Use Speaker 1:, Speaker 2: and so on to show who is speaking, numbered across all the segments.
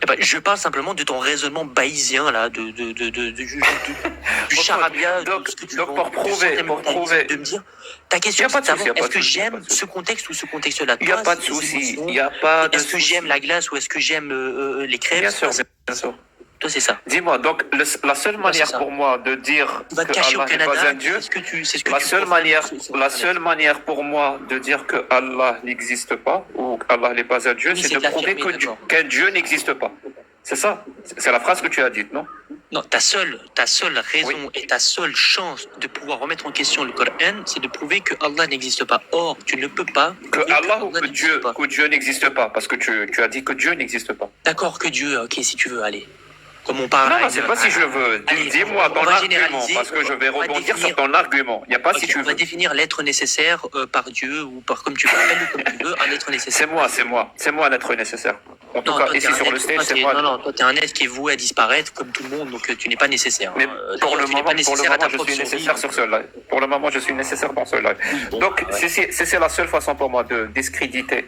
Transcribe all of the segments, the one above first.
Speaker 1: bah, je parle simplement de ton raisonnement bayésien, là, du charabia, de ce que tu
Speaker 2: donc
Speaker 1: vends,
Speaker 2: pour prouver,
Speaker 1: de me dire, ta question, c'est de savoir, est-ce que j'aime ce contexte ou ce contexte-là?
Speaker 2: Il n'y a pas de souci. Il n'y a pas de
Speaker 1: Est-ce que j'aime la glace ou est-ce que j'aime les crêpes?
Speaker 2: Bien sûr, bien sûr.
Speaker 1: Toi, c'est ça.
Speaker 2: Dis-moi, donc la seule manière pour moi de dire
Speaker 1: Tu vas te
Speaker 2: que
Speaker 1: cacher
Speaker 2: Allah
Speaker 1: au
Speaker 2: n'est
Speaker 1: Canada,
Speaker 2: pas un Dieu, la seule manière pour moi de dire que Allah n'existe pas ou qu'Allah n'est pas un Dieu,
Speaker 1: Oui,
Speaker 2: c'est de prouver qu'un Dieu n'existe pas. C'est ça. C'est la phrase que tu as dite, non?
Speaker 1: Non, ta seule raison et ta seule chance de pouvoir remettre en question le Coran, c'est de prouver que Allah n'existe pas. Or, tu ne peux pas
Speaker 2: que Allah ou que Dieu n'existe pas, parce que tu as dit que Dieu n'existe pas.
Speaker 1: D'accord, que Dieu, ok, si tu veux, allez. Comme on parle.
Speaker 2: Non, c'est pas si je veux. Dis-moi ton argument, parce que je vais rebondir sur ton argument. Il n'y a pas si tu veux.
Speaker 1: On va définir l'être nécessaire par Dieu ou par comme tu l'appelles ou comme tu veux, un être nécessaire.
Speaker 2: C'est moi l'être nécessaire. En tout cas, ici sur le stage, c'est moi.
Speaker 1: Non, toi, t'es un être qui est voué à disparaître comme tout le monde, donc tu n'es pas nécessaire.
Speaker 2: Mais pour le moment, je suis nécessaire sur ce live. Pour le moment, je suis nécessaire dans ce live. Donc, c'est la seule façon pour moi de discréditer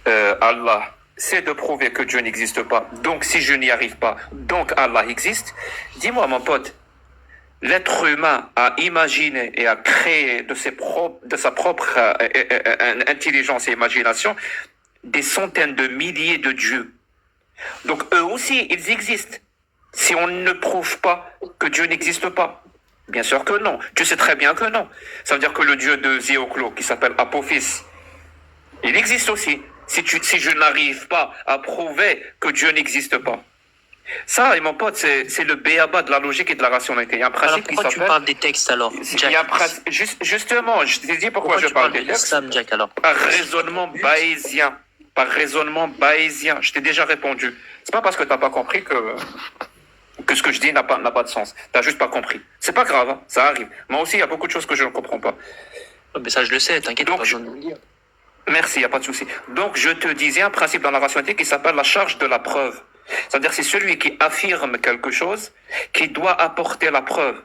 Speaker 2: Allah. C'est de prouver que Dieu n'existe pas. Donc, si je n'y arrive pas, donc Allah existe. Dis-moi, mon pote, l'être humain a imaginé et a créé de sa propre intelligence et imagination des centaines de milliers de dieux. Donc, eux aussi, ils existent. Si on ne prouve pas que Dieu n'existe pas. Bien sûr que non. Tu sais très bien que non. Ça veut dire que le dieu de Zéoclo, qui s'appelle Apophis, il existe aussi. Si je n'arrive pas à prouver que Dieu n'existe pas. Ça, et mon pote, c'est le béaba de la logique et de la rationalité. Il y a un principe qui s'appelle...
Speaker 1: Pourquoi tu parles des textes alors, Jack?
Speaker 2: Justement, je t'ai dit pourquoi je parle des textes.
Speaker 1: Jack, alors.
Speaker 2: Par raisonnement bayésien. Je t'ai déjà répondu. C'est pas parce que tu n'as pas compris que ce que je dis n'a pas de sens. Tu n'as juste pas compris. C'est pas grave, hein, ça arrive. Moi aussi, il y a beaucoup de choses que je ne comprends pas.
Speaker 1: Mais ça, je le sais, t'inquiète, pas besoin de me le dire.
Speaker 2: Merci, il n'y a pas de souci. Donc, je te disais un principe dans la rationalité qui s'appelle la charge de la preuve. C'est-à-dire, c'est celui qui affirme quelque chose qui doit apporter la preuve.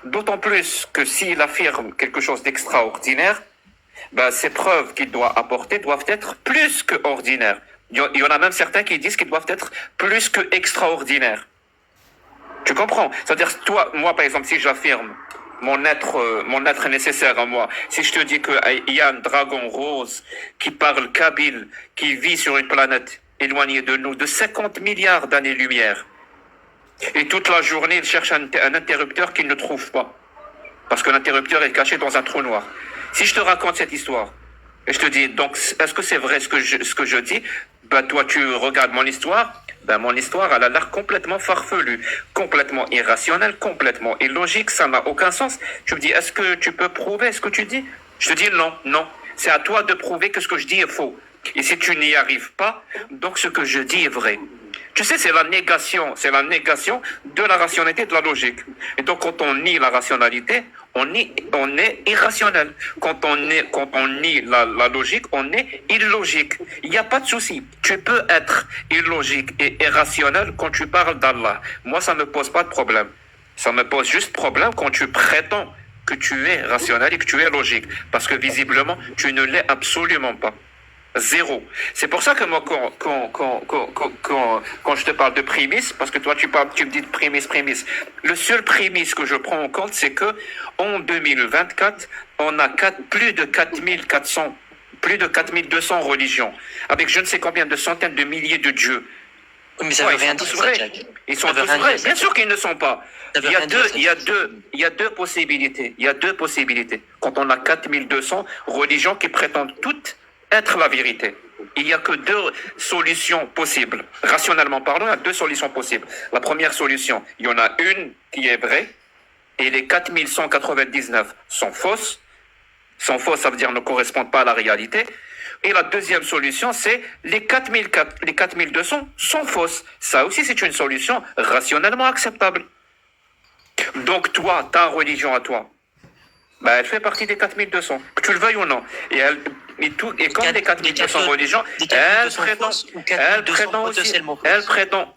Speaker 2: D'autant plus que s'il affirme quelque chose d'extraordinaire, ces preuves qu'il doit apporter doivent être plus que ordinaires. Il y en a même certains qui disent qu'ils doivent être plus que extraordinaires. Tu comprends? C'est-à-dire, moi, par exemple, si j'affirme mon être nécessaire à moi. Si je te dis qu'il y a un dragon rose qui parle kabyle, qui vit sur une planète éloignée de nous de 50 milliards d'années-lumière, et toute la journée, il cherche un interrupteur qu'il ne trouve pas, parce que l'interrupteur est caché dans un trou noir. Si je te raconte cette histoire, et je te dis, donc, est-ce que c'est vrai ce que je dis? Toi, tu regardes mon histoire. Mon histoire, elle a l'air complètement farfelue, complètement irrationnelle, complètement illogique, ça n'a aucun sens. Tu me dis, est-ce que tu peux prouver ce que tu dis? Je te dis non. C'est à toi de prouver que ce que je dis est faux. Et si tu n'y arrives pas, donc ce que je dis est vrai. Tu sais, c'est la négation de la rationalité et de la logique. Et donc, quand on nie la rationalité, on est irrationnel. Quand on nie la logique, on est illogique. Il n'y a pas de souci. Tu peux être illogique et irrationnel quand tu parles d'Allah. Moi, ça ne me pose pas de problème. Ça me pose juste problème quand tu prétends que tu es rationnel et que tu es logique. Parce que visiblement, tu ne l'es absolument pas. Zéro. C'est pour ça que moi, quand je te parle de prémisse, parce que toi, tu me dis de prémisse. Le seul prémisse que je prends en compte, c'est que en 2024, on a plus de 4200 religions, avec je ne sais combien de centaines de milliers de dieux.
Speaker 1: Mais ça veut rien dire, Jack.
Speaker 2: Ils sont tous vrais. Bien sûr qu'ils ne sont pas. Il y a deux possibilités. Quand on a 4200 religions qui prétendent toutes être la vérité. Il n'y a que deux solutions possibles. Rationnellement parlant, il y a deux solutions possibles. La première solution, il y en a une qui est vraie et les 4199 sont fausses. Sont fausses, ça veut dire ne correspondent pas à la réalité. Et la deuxième solution, c'est les 4200 sont fausses. Ça aussi, c'est une solution rationnellement acceptable. Donc toi, ta religion à toi, elle fait partie des 4200, que tu le veuilles ou non. Et comme les 4200 religions, elles prétendent.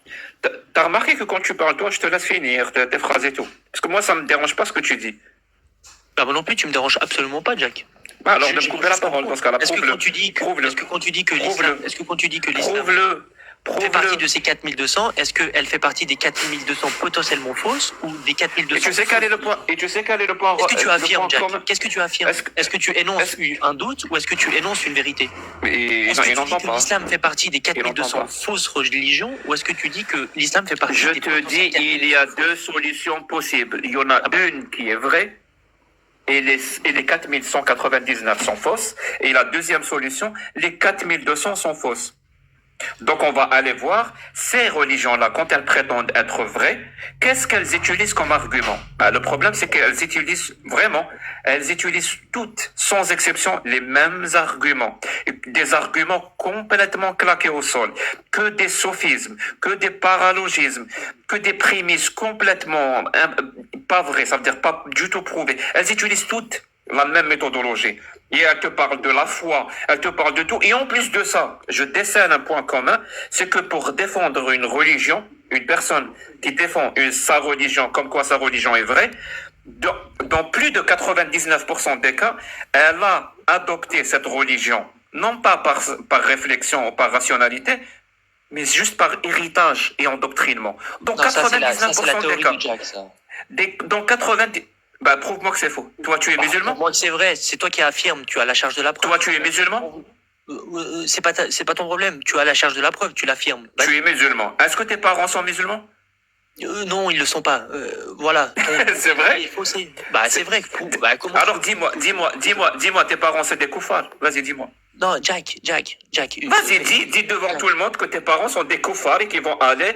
Speaker 2: T'as remarqué que quand tu parles, toi, je te laisse finir tes phrases et tout. Parce que moi, ça me dérange pas ce que tu dis.
Speaker 1: Moi non plus, tu me déranges absolument pas, Jack.
Speaker 2: Alors, de me couper la parole dans ce cas-là.
Speaker 1: Est-ce que quand tu dis que l'islam... fait partie de ces 4200, est-ce qu'elle fait partie des 4200 potentiellement fausses ou des 4200
Speaker 2: Et tu sais quel est le point,
Speaker 1: Qu'est-ce que tu affirmes, Jack?
Speaker 2: commun.
Speaker 1: Qu'est-ce que tu affirmes? Est-ce que tu énonces un doute ou est-ce que tu énonces une vérité? Est-ce que tu dis que l'islam fait partie des 4200 fausses religions ou est-ce que tu dis que l'islam fait partie
Speaker 2: Je
Speaker 1: des
Speaker 2: te dis, il y a deux solutions possibles. Il y en a une qui est vraie et les 4199 sont fausses. Et la deuxième solution, les 4200 sont fausses. Donc on va aller voir ces religions-là, quand elles prétendent être vraies, qu'est-ce qu'elles utilisent comme argument? Le problème, c'est qu'elles utilisent vraiment, elles utilisent toutes, sans exception, les mêmes arguments. Des arguments complètement claqués au sol. Que des sophismes, que des paralogismes, que des prémices complètement pas vraies, ça veut dire pas du tout prouvées. Elles utilisent toutes la même méthodologie. Et elle te parle de la foi, elle te parle de tout. Et en plus de ça, je décèle un point commun, c'est que pour défendre une religion, une personne qui défend sa religion, comme quoi sa religion est vraie, dans plus de 99% des cas, elle a adopté cette religion, non pas par réflexion ou par rationalité, mais juste par héritage et endoctrinement. Dans 99% des cas.
Speaker 1: Jack, ça.
Speaker 2: Dans 90... prouve-moi que c'est faux. Toi, tu es musulman?
Speaker 1: Moi, c'est vrai, c'est toi qui affirmes, tu as la charge de la preuve.
Speaker 2: Toi, tu es musulman?
Speaker 1: C'est pas ton problème, tu as la charge de la preuve, tu l'affirmes.
Speaker 2: Tu es musulman. Est-ce que tes parents sont musulmans?
Speaker 1: Non, ils le sont pas. Voilà.
Speaker 2: C'est vrai?
Speaker 1: C'est vrai. Comment
Speaker 2: Alors, dis-moi, tes parents, c'est des koufars. Vas-y, dis-moi.
Speaker 1: Non, Jack.
Speaker 2: Vas-y, dis devant tout le monde que tes parents sont des koufars et qu'ils vont aller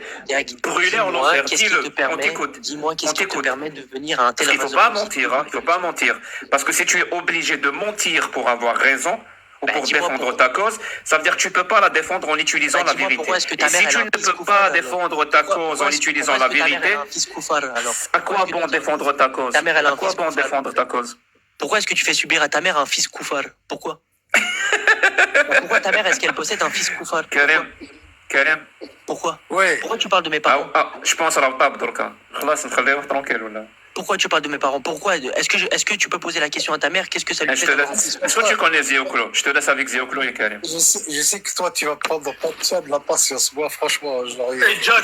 Speaker 2: brûler en enfer. Dis-le, on t'écoute.
Speaker 1: Dis-moi, qu'est-ce qui te permet de venir à un tel
Speaker 2: raisonnement? Il faut pas mentir. Parce que si tu es obligé de mentir pour avoir raison, ou pour défendre ta cause, ça veut dire que tu peux pas la défendre en utilisant la vérité. Et si tu ne peux pas défendre ta cause en utilisant la vérité, à quoi bon défendre ta cause? À quoi bon défendre ta cause?
Speaker 1: Pourquoi est-ce que tu fais subir à ta mère un fils koufar? Pourquoi? Pourquoi ta mère, est-ce qu'elle possède un fils koufar?
Speaker 2: Karim.
Speaker 1: Pourquoi?
Speaker 3: Ouais.
Speaker 1: Pourquoi tu parles de mes parents?
Speaker 2: Je pense à la table, Dorka. Tranquille, là.
Speaker 1: Pourquoi tu parles de mes parents? Pourquoi? Est-ce que tu peux poser la question à ta mère? Qu'est-ce que ça lui fait?
Speaker 2: Est-ce que tu connais Zéoclo? Je te laisse avec Zéoclo et Karim.
Speaker 3: Je sais que toi, tu vas prendre pas de la patience. Moi, franchement, je n'arrive
Speaker 4: Hey, Jack,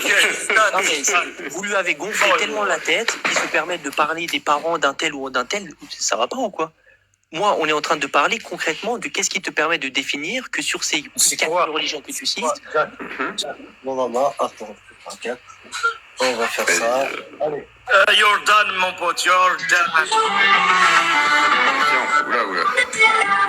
Speaker 1: Non, mais vous lui avez gonflé tellement la tête qu'il se permet de parler des parents d'un tel ou d'un tel. Ça va pas ou quoi? Moi, on est en train de parler concrètement de qu'est-ce qui te permet de définir que sur ces quatre religions que tu cites.
Speaker 3: Non, attends, t'inquiète. On va faire ça. Allez.
Speaker 4: you're done, mon pote, you're done.
Speaker 2: Oula.